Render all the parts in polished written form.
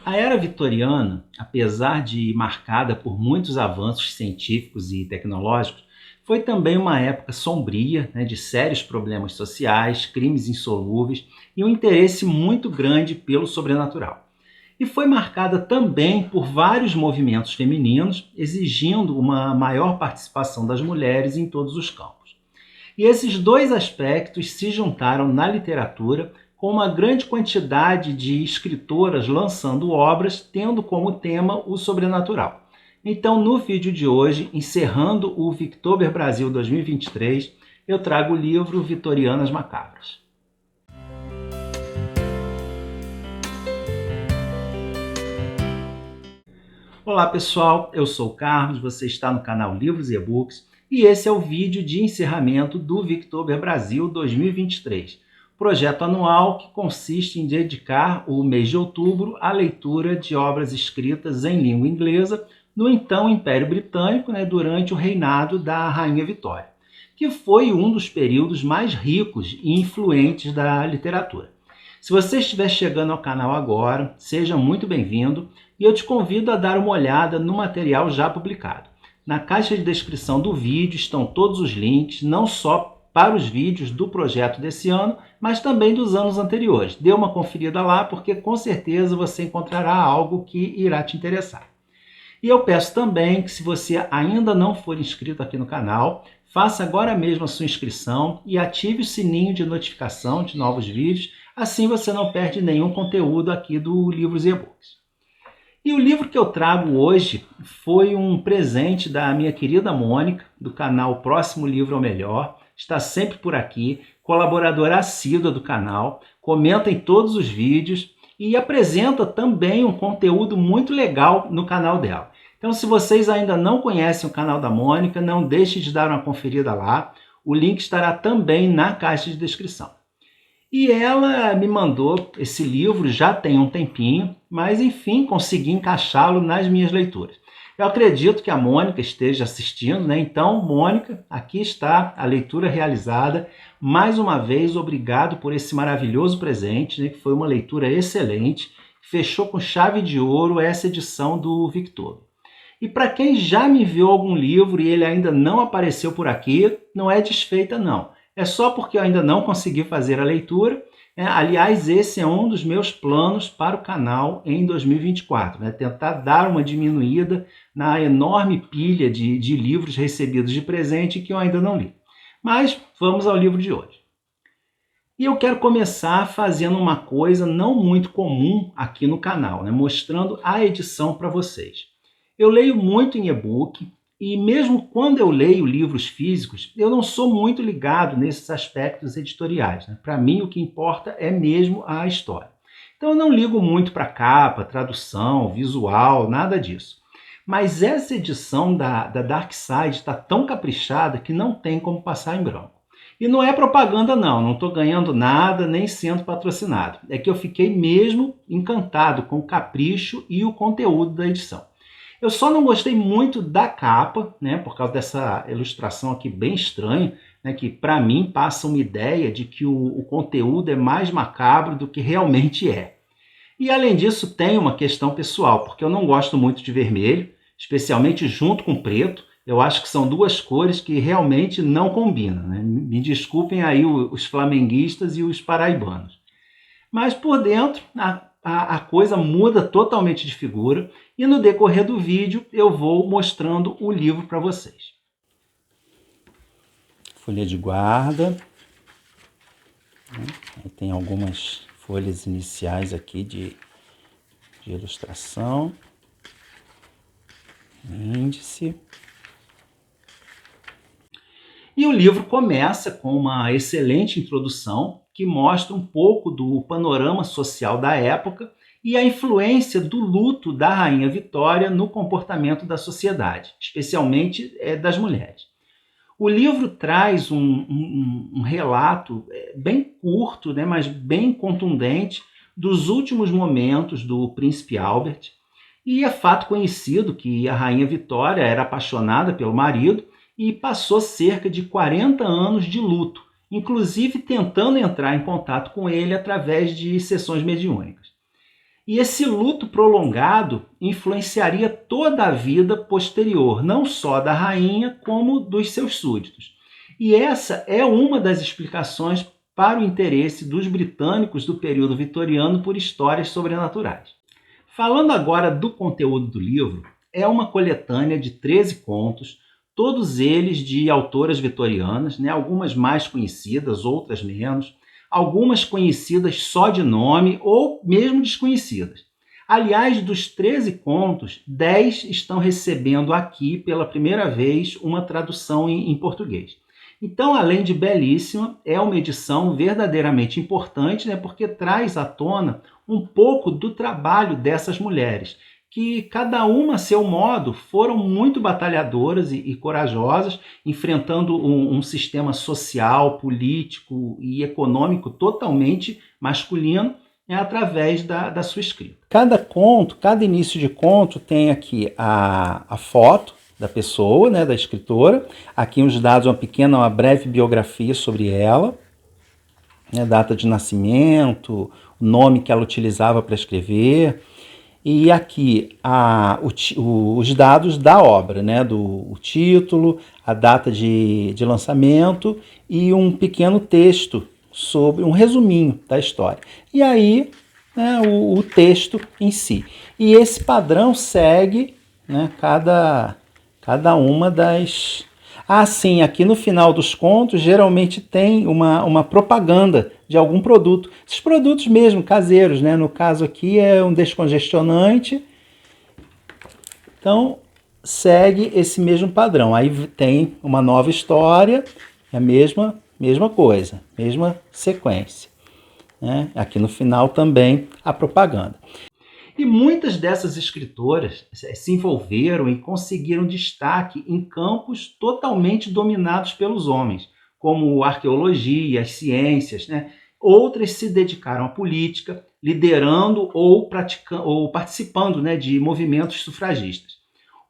A era vitoriana, apesar de marcada por muitos avanços científicos e tecnológicos, foi também uma época sombria, de sérios problemas sociais, crimes insolúveis e um interesse muito grande pelo sobrenatural. E foi marcada também por vários movimentos femininos, exigindo uma maior participação das mulheres em todos os campos. E esses dois aspectos se juntaram na literatura com uma grande quantidade de escritoras lançando obras tendo como tema o sobrenatural. Então, no vídeo de hoje, encerrando o Victober Brasil 2023, eu trago o livro Vitorianas Macabras. Olá pessoal, eu sou o Carlos, você está no canal Livros e E-Books e esse é o vídeo de encerramento do Victober Brasil 2023, projeto anual que consiste em dedicar o mês de outubro à leitura de obras escritas em língua inglesa no então Império Britânico, durante o reinado da Rainha Vitória, que foi um dos períodos mais ricos e influentes da literatura. Se você estiver chegando ao canal agora, seja muito bem-vindo e eu te convido a dar uma olhada no material já publicado. Na caixa de descrição do vídeo estão todos os links, não só para os vídeos do projeto desse ano, mas também dos anos anteriores. Dê uma conferida lá, porque com certeza você encontrará algo que irá te interessar. E eu peço também que, se você ainda não for inscrito aqui no canal, faça agora mesmo a sua inscrição e ative o sininho de notificação de novos vídeos, assim você não perde nenhum conteúdo aqui do Livros e E-Books. E o livro que eu trago hoje foi um presente da minha querida Mônica, do canal Próximo Livro ao Melhor. Está sempre por aqui, colaboradora assídua do canal, comenta em todos os vídeos e apresenta também um conteúdo muito legal no canal dela. Então, se vocês ainda não conhecem o canal da Mônica, não deixe de dar uma conferida lá. O link estará também na caixa de descrição. E ela me mandou esse livro já tem um tempinho, mas enfim, consegui encaixá-lo nas minhas leituras. Eu acredito que a Mônica esteja assistindo, Então, Mônica, aqui está a leitura realizada. Mais uma vez, obrigado por esse maravilhoso presente, que foi uma leitura excelente. Fechou com chave de ouro essa edição do Victober. E para quem já me enviou algum livro e ele ainda não apareceu por aqui, não é desfeita não. É só porque eu ainda não consegui fazer a leitura. Aliás, esse é um dos meus planos para o canal em 2024. Tentar dar uma diminuída na enorme pilha de livros recebidos de presente que eu ainda não li. Mas vamos ao livro de hoje. E eu quero começar fazendo uma coisa não muito comum aqui no canal, mostrando a edição para vocês. Eu leio muito em e-book, e mesmo quando eu leio livros físicos, eu não sou muito ligado nesses aspectos editoriais. Para mim, o que importa é mesmo a história. Então, eu não ligo muito para capa, tradução, visual, nada disso. Mas essa edição da Dark Side está tão caprichada que não tem como passar em branco. E não é propaganda não estou ganhando nada, nem sendo patrocinado. É que eu fiquei mesmo encantado com o capricho e o conteúdo da edição. Eu só não gostei muito da capa, por causa dessa ilustração aqui bem estranha, que para mim passa uma ideia de que o conteúdo é mais macabro do que realmente é. E além disso tem uma questão pessoal, porque eu não gosto muito de vermelho, especialmente junto com preto. Eu acho que são duas cores que realmente não combinam. Me desculpem aí os flamenguistas e os paraibanos. Mas por dentro a coisa muda totalmente de figura e no decorrer do vídeo eu vou mostrando o livro para vocês. Folha de guarda. Tem algumas folhas iniciais aqui de ilustração. Índice. E o livro começa com uma excelente introdução que mostra um pouco do panorama social da época e a influência do luto da Rainha Vitória no comportamento da sociedade, especialmente das mulheres. O livro traz um relato bem curto, mas bem contundente dos últimos momentos do príncipe Albert. E é fato conhecido que a Rainha Vitória era apaixonada pelo marido e passou cerca de 40 anos de luto, inclusive tentando entrar em contato com ele através de sessões mediúnicas. E esse luto prolongado influenciaria toda a vida posterior, não só da rainha, como dos seus súditos. E essa é uma das explicações para o interesse dos britânicos do período vitoriano por histórias sobrenaturais. Falando agora do conteúdo do livro, é uma coletânea de 13 contos, todos eles de autoras vitorianas, algumas mais conhecidas, outras menos, algumas conhecidas só de nome ou mesmo desconhecidas. Aliás, dos 13 contos, 10 estão recebendo aqui pela primeira vez uma tradução em português. Então, além de belíssima, é uma edição verdadeiramente importante, porque traz à tona um pouco do trabalho dessas mulheres, que cada uma a seu modo foram muito batalhadoras e corajosas, enfrentando um sistema social, político e econômico totalmente masculino, através da sua escrita. Cada conto, cada início de conto tem aqui a foto da pessoa, da escritora, aqui uns dados, uma breve biografia sobre ela, data de nascimento, o nome que ela utilizava para escrever, e aqui os dados da obra, o título, a data de lançamento e um pequeno texto sobre um resuminho da história. E aí o texto em si. E esse padrão segue cada uma das... sim, aqui no final dos contos geralmente tem uma propaganda de algum produto. Esses produtos mesmo, caseiros, No caso aqui é um descongestionante. Então, segue esse mesmo padrão. Aí tem uma nova história, a mesma coisa, mesma sequência. Aqui no final também a propaganda. E muitas dessas escritoras se envolveram e conseguiram destaque em campos totalmente dominados pelos homens, como a arqueologia, as ciências. Outras se dedicaram à política, liderando ou participando de movimentos sufragistas.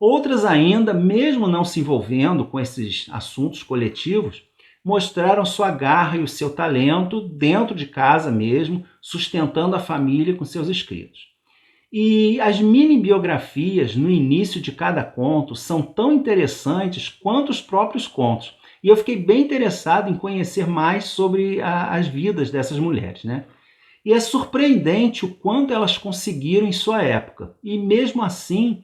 Outras ainda, mesmo não se envolvendo com esses assuntos coletivos, mostraram sua garra e o seu talento dentro de casa mesmo, sustentando a família com seus escritos. E as mini-biografias no início de cada conto são tão interessantes quanto os próprios contos. E eu fiquei bem interessado em conhecer mais sobre as vidas dessas mulheres. E é surpreendente o quanto elas conseguiram em sua época. E mesmo assim,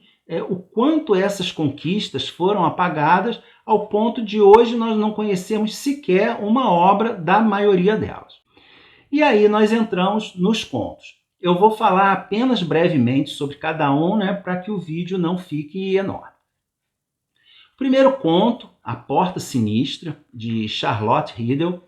o quanto essas conquistas foram apagadas ao ponto de hoje nós não conhecermos sequer uma obra da maioria delas. E aí nós entramos nos contos. Eu vou falar apenas brevemente sobre cada um, para que o vídeo não fique enorme. O primeiro conto, A Porta Sinistra, de Charlotte Riddle,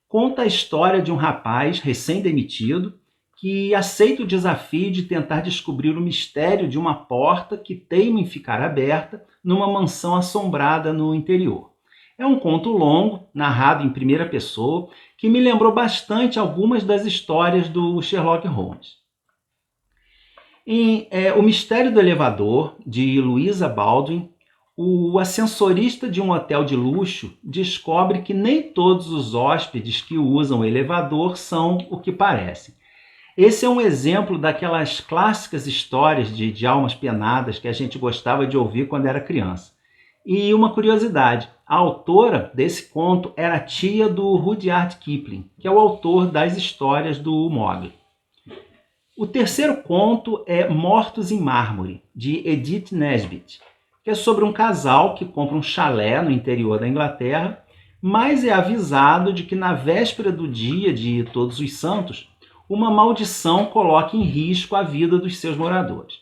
conta a história de um rapaz recém-demitido que aceita o desafio de tentar descobrir o mistério de uma porta que teima em ficar aberta numa mansão assombrada no interior. É um conto longo, narrado em primeira pessoa, que me lembrou bastante algumas das histórias do Sherlock Holmes. Em O Mistério do Elevador, de Louisa Baldwin, o ascensorista de um hotel de luxo descobre que nem todos os hóspedes que usam o elevador são o que parecem. Esse é um exemplo daquelas clássicas histórias de almas penadas que a gente gostava de ouvir quando era criança. E uma curiosidade, a autora desse conto era tia do Rudyard Kipling, que é o autor das histórias do Mowgli. O terceiro conto é Mortos em Mármore, de Edith Nesbit, que é sobre um casal que compra um chalé no interior da Inglaterra, mas é avisado de que na véspera do dia de Todos os Santos, uma maldição coloca em risco a vida dos seus moradores.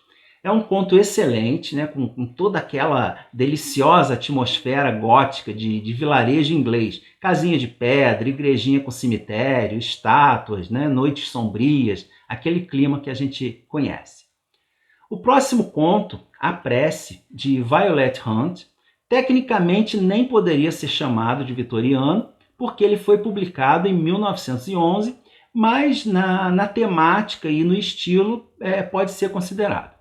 É um conto excelente, com toda aquela deliciosa atmosfera gótica de vilarejo inglês. Casinha de pedra, igrejinha com cemitério, estátuas, noites sombrias, aquele clima que a gente conhece. O próximo conto, A Prece, de Violet Hunt, tecnicamente nem poderia ser chamado de vitoriano, porque ele foi publicado em 1911, mas na temática e no estilo pode ser considerado.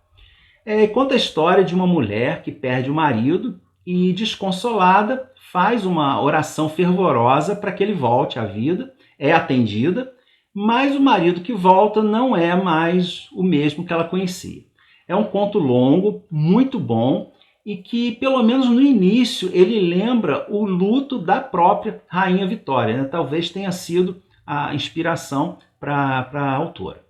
Conta a história de uma mulher que perde o marido e, desconsolada, faz uma oração fervorosa para que ele volte à vida, é atendida, mas o marido que volta não é mais o mesmo que ela conhecia. É um conto longo, muito bom, e que, pelo menos no início, ele lembra o luto da própria Rainha Vitória, né? Talvez tenha sido a inspiração para a autora.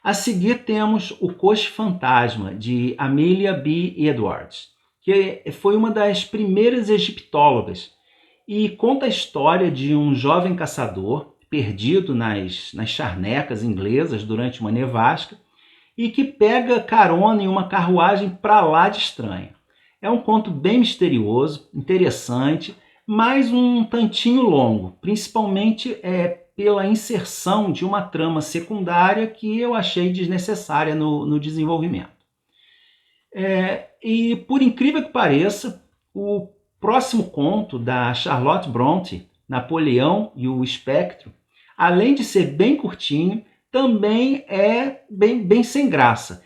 A seguir temos O Coche Fantasma, de Amelia B. Edwards, que foi uma das primeiras egiptólogas e conta a história de um jovem caçador perdido nas charnecas inglesas durante uma nevasca e que pega carona em uma carruagem para lá de estranha. É um conto bem misterioso, interessante, mas um tantinho longo, principalmente pela inserção de uma trama secundária que eu achei desnecessária no desenvolvimento. E por incrível que pareça, o próximo conto da Charlotte Brontë, Napoleão e o Espectro, além de ser bem curtinho, também é bem sem graça.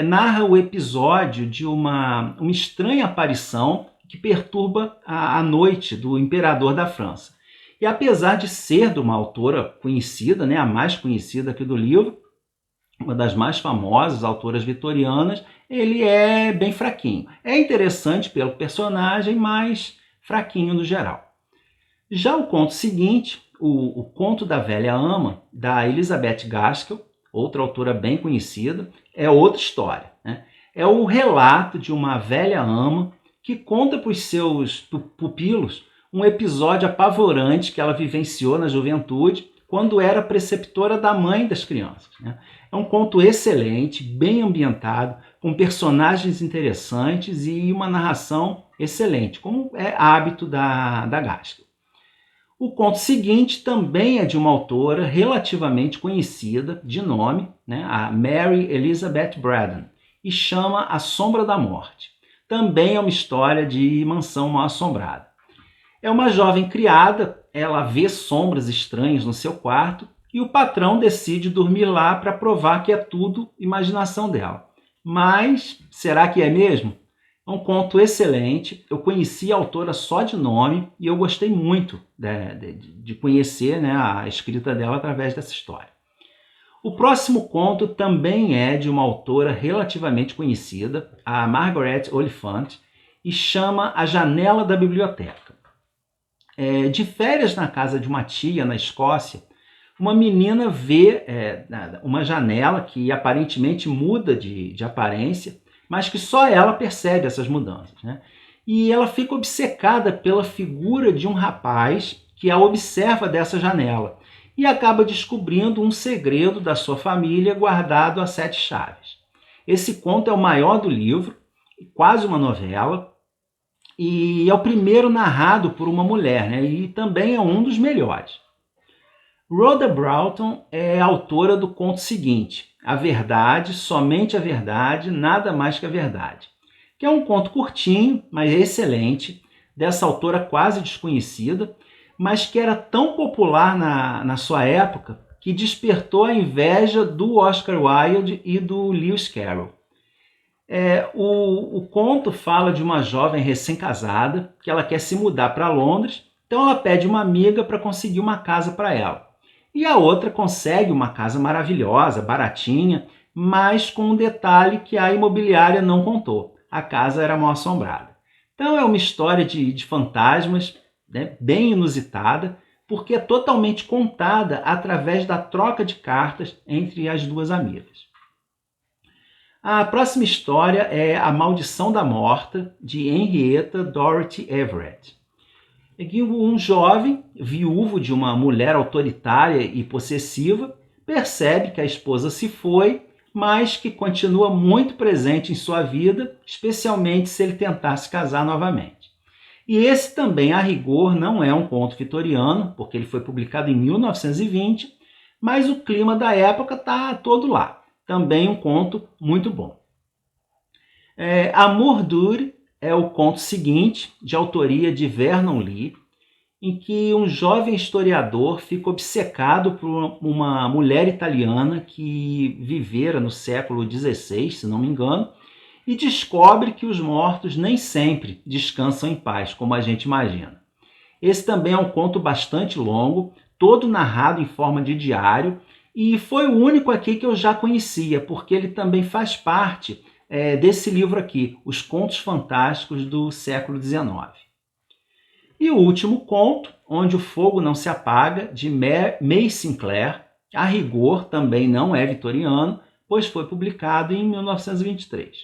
Narra o episódio de uma estranha aparição que perturba a noite do imperador da França. E apesar de ser de uma autora conhecida, né, a mais conhecida aqui do livro, uma das mais famosas autoras vitorianas, ele é bem fraquinho. É interessante pelo personagem, mas fraquinho no geral. Já o conto seguinte, o Conto da Velha Ama, da Elizabeth Gaskell, outra autora bem conhecida, é outra história, né? É o relato de uma velha ama que conta para os seus pupilos um episódio apavorante que ela vivenciou na juventude, quando era preceptora da mãe das crianças, né? É um conto excelente, bem ambientado, com personagens interessantes e uma narração excelente, como é hábito da Gaskell. O conto seguinte também é de uma autora relativamente conhecida, de nome, né, a Mary Elizabeth Braddon, e chama A Sombra da Morte. Também é uma história de mansão mal-assombrada. É uma jovem criada, ela vê sombras estranhas no seu quarto e o patrão decide dormir lá para provar que é tudo imaginação dela. Mas será que é mesmo? É um conto excelente, eu conheci a autora só de nome e eu gostei muito de conhecer, né, a escrita dela através dessa história. O próximo conto também é de uma autora relativamente conhecida, a Margaret Oliphant, e chama A Janela da Biblioteca. De férias na casa de uma tia na Escócia, uma menina vê uma janela que aparentemente muda de aparência, mas que só ela percebe essas mudanças, né? E ela fica obcecada pela figura de um rapaz que a observa dessa janela e acaba descobrindo um segredo da sua família guardado a 7 chaves. Esse conto é o maior do livro, quase uma novela, e é o primeiro narrado por uma mulher, né? E também é um dos melhores. Rhoda Broughton é autora do conto seguinte, A Verdade, Somente a Verdade, Nada Mais que a Verdade, que é um conto curtinho, mas excelente, dessa autora quase desconhecida, mas que era tão popular na sua época que despertou a inveja do Oscar Wilde e do Lewis Carroll. O conto fala de uma jovem recém-casada que ela quer se mudar para Londres, então ela pede uma amiga para conseguir uma casa para ela. E a outra consegue uma casa maravilhosa, baratinha, mas com um detalhe que a imobiliária não contou. A casa era mal assombrada. Então é uma história de fantasmas, né, bem inusitada, porque é totalmente contada através da troca de cartas entre as duas amigas. A próxima história é A Maldição da Morta, de Henrietta Dorothy Everett. Um jovem, viúvo de uma mulher autoritária e possessiva, percebe que a esposa se foi, mas que continua muito presente em sua vida, especialmente se ele tentar se casar novamente. E esse também, a rigor, não é um conto vitoriano, porque ele foi publicado em 1920, mas o clima da época está todo lá. Também um conto muito bom. Amour Dur é o conto seguinte, de autoria de Vernon Lee, em que um jovem historiador fica obcecado por uma mulher italiana que vivera no século XVI, se não me engano, e descobre que os mortos nem sempre descansam em paz, como a gente imagina. Esse também é um conto bastante longo, todo narrado em forma de diário, e foi o único aqui que eu já conhecia, porque ele também faz parte desse livro aqui, Os Contos Fantásticos do século XIX. E o último conto, Onde o Fogo Não Se Apaga, de May Sinclair, a rigor também não é vitoriano, pois foi publicado em 1923.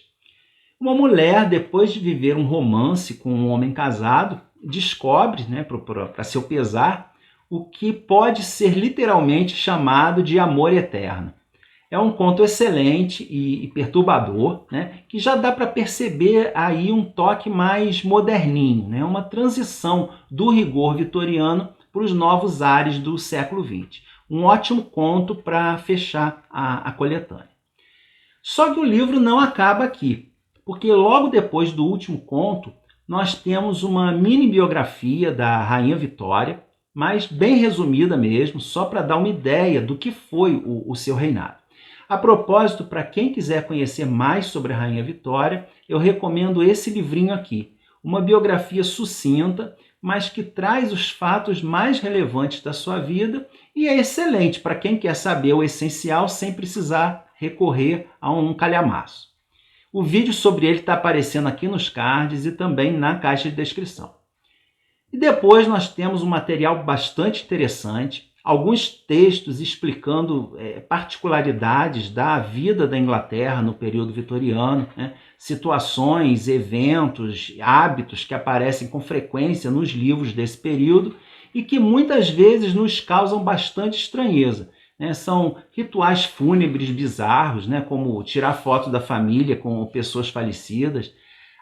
Uma mulher, depois de viver um romance com um homem casado, descobre, para seu pesar, o que pode ser literalmente chamado de amor eterno. É um conto excelente e perturbador, que já dá para perceber aí um toque mais moderninho, uma transição do rigor vitoriano para os novos ares do século XX. Um ótimo conto para fechar a coletânea. Só que o livro não acaba aqui, porque logo depois do último conto, nós temos uma mini biografia da Rainha Vitória, mas bem resumida mesmo, só para dar uma ideia do que foi o seu reinado. A propósito, para quem quiser conhecer mais sobre a Rainha Vitória, eu recomendo esse livrinho aqui, uma biografia sucinta, mas que traz os fatos mais relevantes da sua vida e é excelente para quem quer saber o essencial sem precisar recorrer a um calhamaço. O vídeo sobre ele está aparecendo aqui nos cards e também na caixa de descrição. E depois nós temos um material bastante interessante, alguns textos explicando particularidades da vida da Inglaterra no período vitoriano, situações, eventos, hábitos que aparecem com frequência nos livros desse período e que muitas vezes nos causam bastante estranheza. São rituais fúnebres bizarros, como tirar foto da família com pessoas falecidas,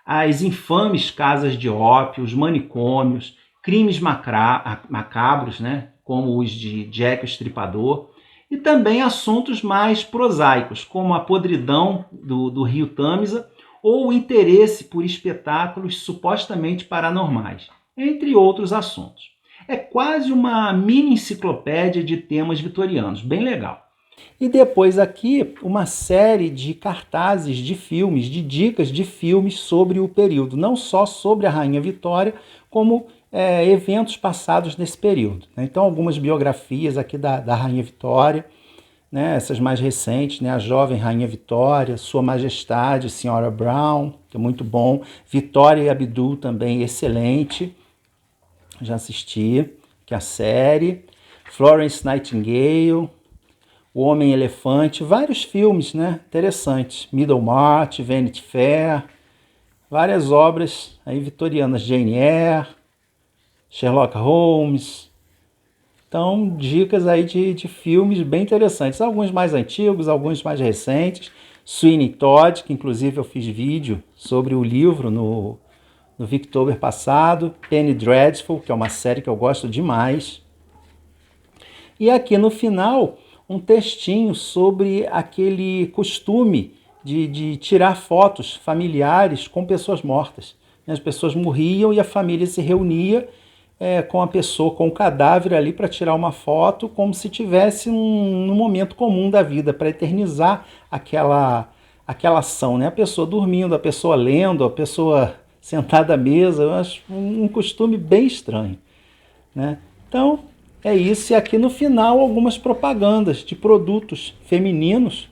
as infames casas de ópio, os manicômios, crimes macabros, como os de Jack o Estripador, e também assuntos mais prosaicos, como a podridão do rio Tâmisa ou o interesse por espetáculos supostamente paranormais, entre outros assuntos. É quase uma mini enciclopédia de temas vitorianos, bem legal. E depois aqui uma série de cartazes de filmes, de dicas de filmes sobre o período, não só sobre a Rainha Vitória, como eventos passados nesse período. Então algumas biografias aqui da Rainha Vitória, essas mais recentes, a Jovem Rainha Vitória, Sua Majestade, Senhora Brown, que é muito bom, Vitória e Abdul também, excelente, já assisti, que é a série, Florence Nightingale, O Homem-Elefante, vários filmes interessantes, Middlemarch, Vanity Fair, várias obras aí vitorianas, Jane Eyre, Sherlock Holmes. Então, dicas aí de filmes bem interessantes, alguns mais antigos, alguns mais recentes, Sweeney Todd, que inclusive eu fiz vídeo sobre o livro no Victober passado, Penny Dreadful, que é uma série que eu gosto demais. E aqui no final, um textinho sobre aquele costume de tirar fotos familiares com pessoas mortas. As pessoas morriam e a família se reunia com a pessoa, com o cadáver ali para tirar uma foto, como se tivesse num momento comum da vida, para eternizar aquela ação. A pessoa dormindo, a pessoa lendo, a pessoa sentada à mesa. Eu acho um costume bem estranho. Então, é isso. E aqui no final, algumas propagandas de produtos femininos,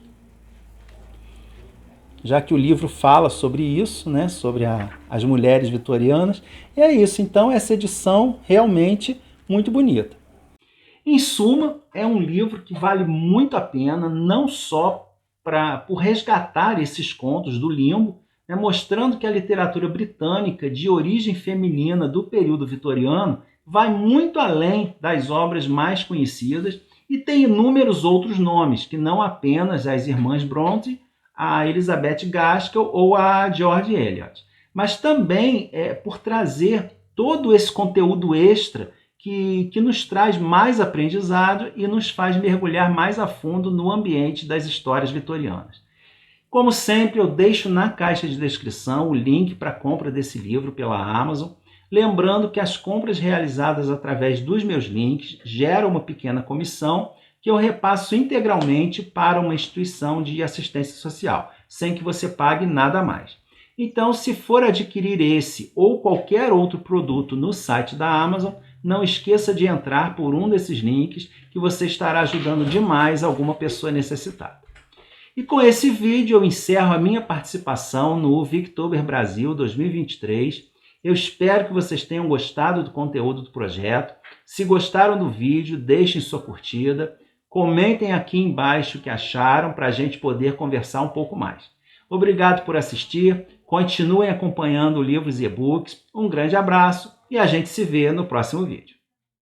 já que o livro fala sobre isso, sobre as mulheres vitorianas. E é isso. Então, essa edição realmente muito bonita. Em suma, é um livro que vale muito a pena, não só por resgatar esses contos do limbo, mostrando que a literatura britânica de origem feminina do período vitoriano vai muito além das obras mais conhecidas e tem inúmeros outros nomes, que não apenas as irmãs Bronte, a Elizabeth Gaskell ou a George Eliot, mas também por trazer todo esse conteúdo extra que nos traz mais aprendizado e nos faz mergulhar mais a fundo no ambiente das histórias vitorianas. Como sempre, eu deixo na caixa de descrição o link para a compra desse livro pela Amazon, lembrando que as compras realizadas através dos meus links geram uma pequena comissão que eu repasso integralmente para uma instituição de assistência social, sem que você pague nada a mais. Então, se for adquirir esse ou qualquer outro produto no site da Amazon, não esqueça de entrar por um desses links que você estará ajudando demais alguma pessoa necessitada. E com esse vídeo eu encerro a minha participação no Victober Brasil 2023. Eu espero que vocês tenham gostado do conteúdo do projeto. Se gostaram do vídeo, deixem sua curtida. Comentem aqui embaixo o que acharam para a gente poder conversar um pouco mais. Obrigado por assistir. Continuem acompanhando livros e e-books. Um grande abraço e a gente se vê no próximo vídeo.